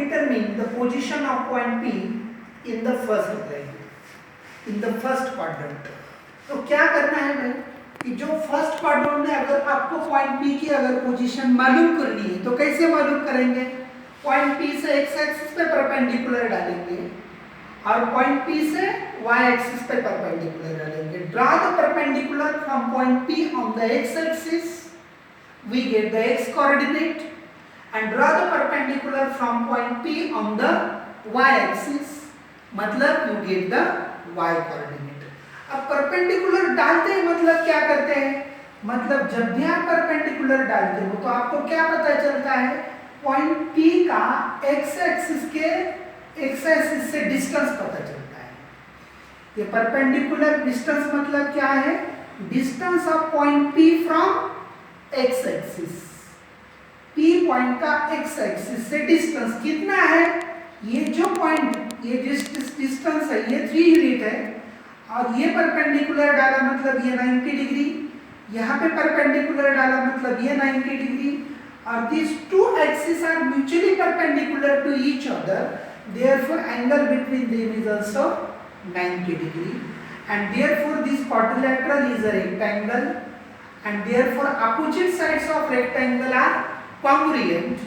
determine the position of point P in the first line, in the first quadrant. तो क्या करना है भाई कि जो फर्स्ट क्वाड्रेंट में अगर आपको पॉइंट P की अगर पोजीशन मालूम करनी है तो कैसे मालूम करेंगे? पॉइंट P से x एक्सिस पे परपेंडिकुलर डालेंगे और पॉइंट P से y एक्सिस पे परपेंडिकुलर डालेंगे. Draw the perpendicular from point P on the x axis, we get the x coordinate, and draw the perpendicular from point P on the y axis, मतलब you get the y coordinate. अब perpendicular डालते हैं मतलब क्या करते हैं? मतलब जब भी आप परपेंडिकुलर डालते हो तो आपको क्या पता चलता है? पॉइंट P का x एक्सिस से डिस्टेंस पता चलता है. ये परपेंडिकुलर डिस्टेंस मतलब क्या है? Distance of point P from x axis. P point का x एक्सिस से डिस्टेंस कितना है? ये जो पॉइंट, ये डिस्टेंस है ये 3 यूनिट है और ये परपेंडिकुलर डाला मतलब ये 90 डिग्री, यहाँ पे परपेंडिकुलर डाला मतलब ये 90 डिग्री, और these two axes are mutually perpendicular to each other, therefore angle between them is also 90 degree, and therefore this quadrilateral is a rectangle, and therefore opposite sides of rectangle are congruent.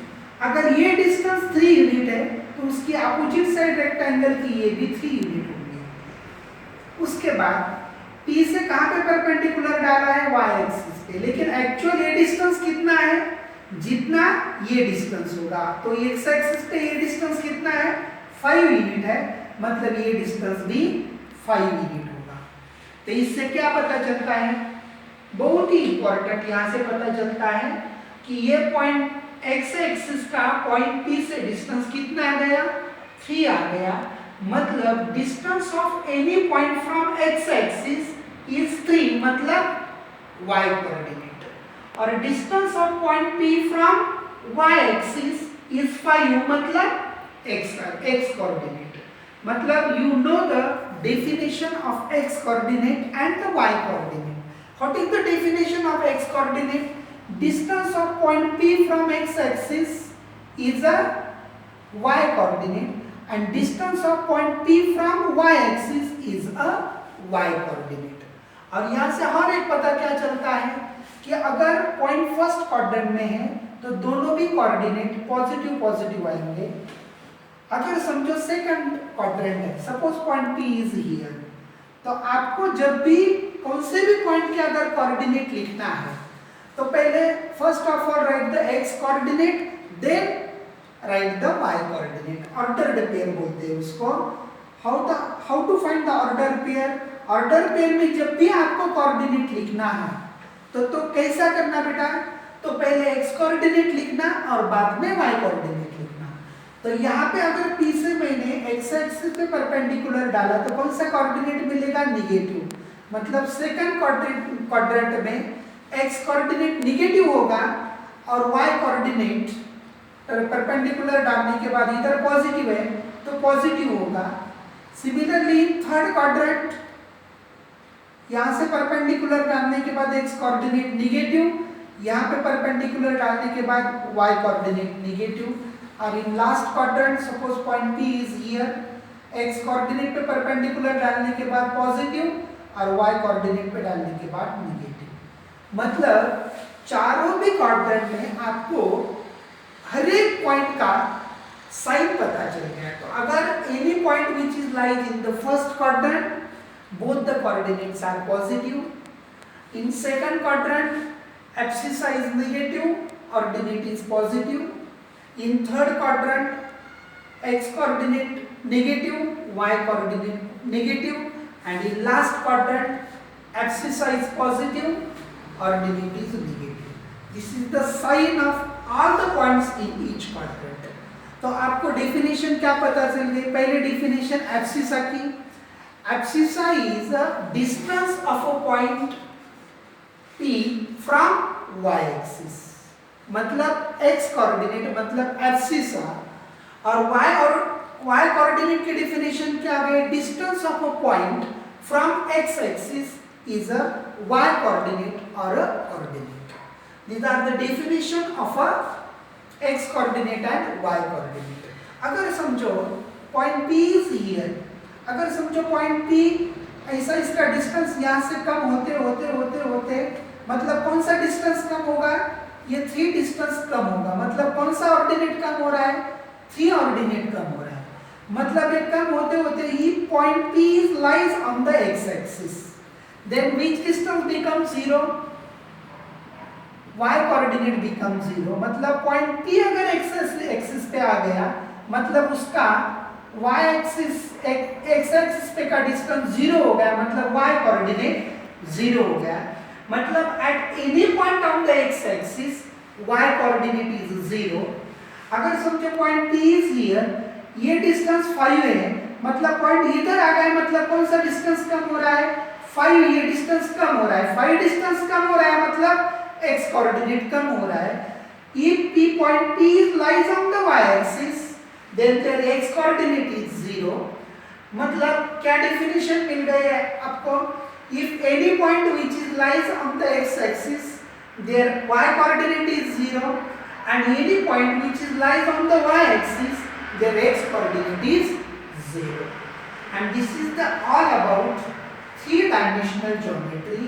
अगर ये distance 3 unit है तो उसकी opposite side rectangle की ये भी 3 unit होगी. उसके बाद P से कहाँ पे परपेंडिकुलर डाला है? y एक्सिस पे, लेकिन एक्चुअल ये डिस्टेंस कितना है? जितना ये डिस्टेंस होगा. तो x एक्सिस पे ये डिस्टेंस कितना है? 5 यूनिट है, मतलब ये डिस्टेंस भी 5 यूनिट होगा. तो इससे क्या पता चलता है? बहुत ही इंपॉर्टेंट यहाँ से पता चलता है कि ये पॉइंट x एक्सिस का पॉइंट P से डिस्टेंस कितना आ गया? 3 आ गया. मतलब distance of any point from x axis is 3, मतलब y कोऑर्डिनेट, और distance of point P from y axis is 5, मतलब x कोऑर्डिनेट. मतलब you know the definition of x coordinate and the y coordinate. What is the definition of x coordinate? Distance of point P from x axis is a y coordinate, and distance of point P from y axis is a y coordinate. और यहाँ से हर एक पता क्या चलता है कि अगर पॉइंट फर्स्ट क्वाड्रेंट में है तो दोनों भी कोऑर्डिनेट पॉजिटिव पॉजिटिव आएंगे. अगर समझो सेकंड क्वाड्रेंट है, suppose point P is here, तो आपको जब भी कौन से भी पॉइंट के अगर कोऑर्डिनेट लिखना है तो पहले first of all write the x coordinate, then write the y coordinate. Ordered pair बोलते हैं उसको. How to find the order pair? Order pair में जब भी आपको कोऑर्डिनेट लिखना है तो कैसा करना बेटा? तो पहले x कोऑर्डिनेट लिखना और बाद में y कोऑर्डिनेट लिखना. तो यहाँ पे अगर P से मैंने x एक्सिस पे परपेंडिकुलर डाला तो कौन सा कोऑर्डिनेट मिलेगा? निगेटिव. मतलब सेकंड क्वाड्रेंट में x कोऑर्डिनेट निगेटिव होगा और y कोऑर्डिनेट परपेंडिकुलर डालने के बाद इधर पॉजिटिव है तो पॉजिटिव होगा. सिमिलरली थर्ड क्वाड्रेंट, यहाँ से परपेंडिकुलर डालने के बाद x कोऑर्डिनेट निगेटिव, यहाँ पे परपेंडिकुलर डालने के बाद y कोऑर्डिनेट निगेटिव. और in last quadrant suppose point P is here, x coordinate पे परपेंडिकुलर डालने के बाद पॉजिटिव और y कोऑर्डिनेट पे डालने के बाद निगेटिव. मतलब चारों भी क्वाड्रेंट में आपको हर एक पॉइंट का साइन पता चल गया. तो अगर any point which is lies in the first quadrant, both the coordinates are positive. In second quadrant abscissa is negative, ordinate is positive. In third quadrant x coordinate negative, y coordinate negative, and in last quadrant abscissa is positive, ordinate is negative. This is the sign of all the points in each quadrant. तो आपको definition क्या पता चल गई? पहले definition abscissa की. Abscissa is a distance of a point P from y axis. मतलब x coordinate मतलब एब्सिसा, और y कोऑर्डिनेट की डेफिनेशन क्या है? Distance of a point from x axis is a y coordinate or a coordinate. These are the definition of a x coordinate and y coordinate. अगर समझो point P is here, अगर समझो point P ऐसा, इसका distance यहाँ से कम होते होते होते होते, मतलब कौन सा डिस्टेंस कम होगा, ये 3 डिस्टेंस कम होगा, मतलब कौन सा ऑर्डिनेट कम हो रहा है, 3 ऑर्डिनेट कम हो रहा है, मतलब ये कम होते होते ही point P lies on the x axis, then which distance becomes 0, y coordinate becomes 0, मतलब पॉइंट P अगर एक्सिस पे आ गया, मतलब उसका y एक्सिस x एक्सिस पे का डिस्टेंस 0 हो गया, मतलब y कोऑर्डिनेट 0 हो गया, मतलब at any point on the x axis y coordinate is 0। अगर समझो पॉइंट P इज हियर, ये डिस्टेंस 5 है, मतलब पॉइंट इधर आ गया, मतलब कौन सा डिस्टेंस कम हो रहा है, 5, ये डिस्टेंस कम हो रहा है, 5 डिस्टेंस कम हो रहा है, मतलब x कोऑर्डिनेट कम हो रहा है। If P point P lies on the y axis, then their x coordinate is 0, मतलब क्या डेफिनेशन मिल गई है आपको, if any point which is lies on the x axis, their y coordinate is 0, and any point which is lies on the y axis, their x coordinate is 0. And this is the all about 3-dimensional geometry,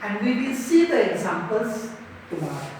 and we will see the examples tomorrow.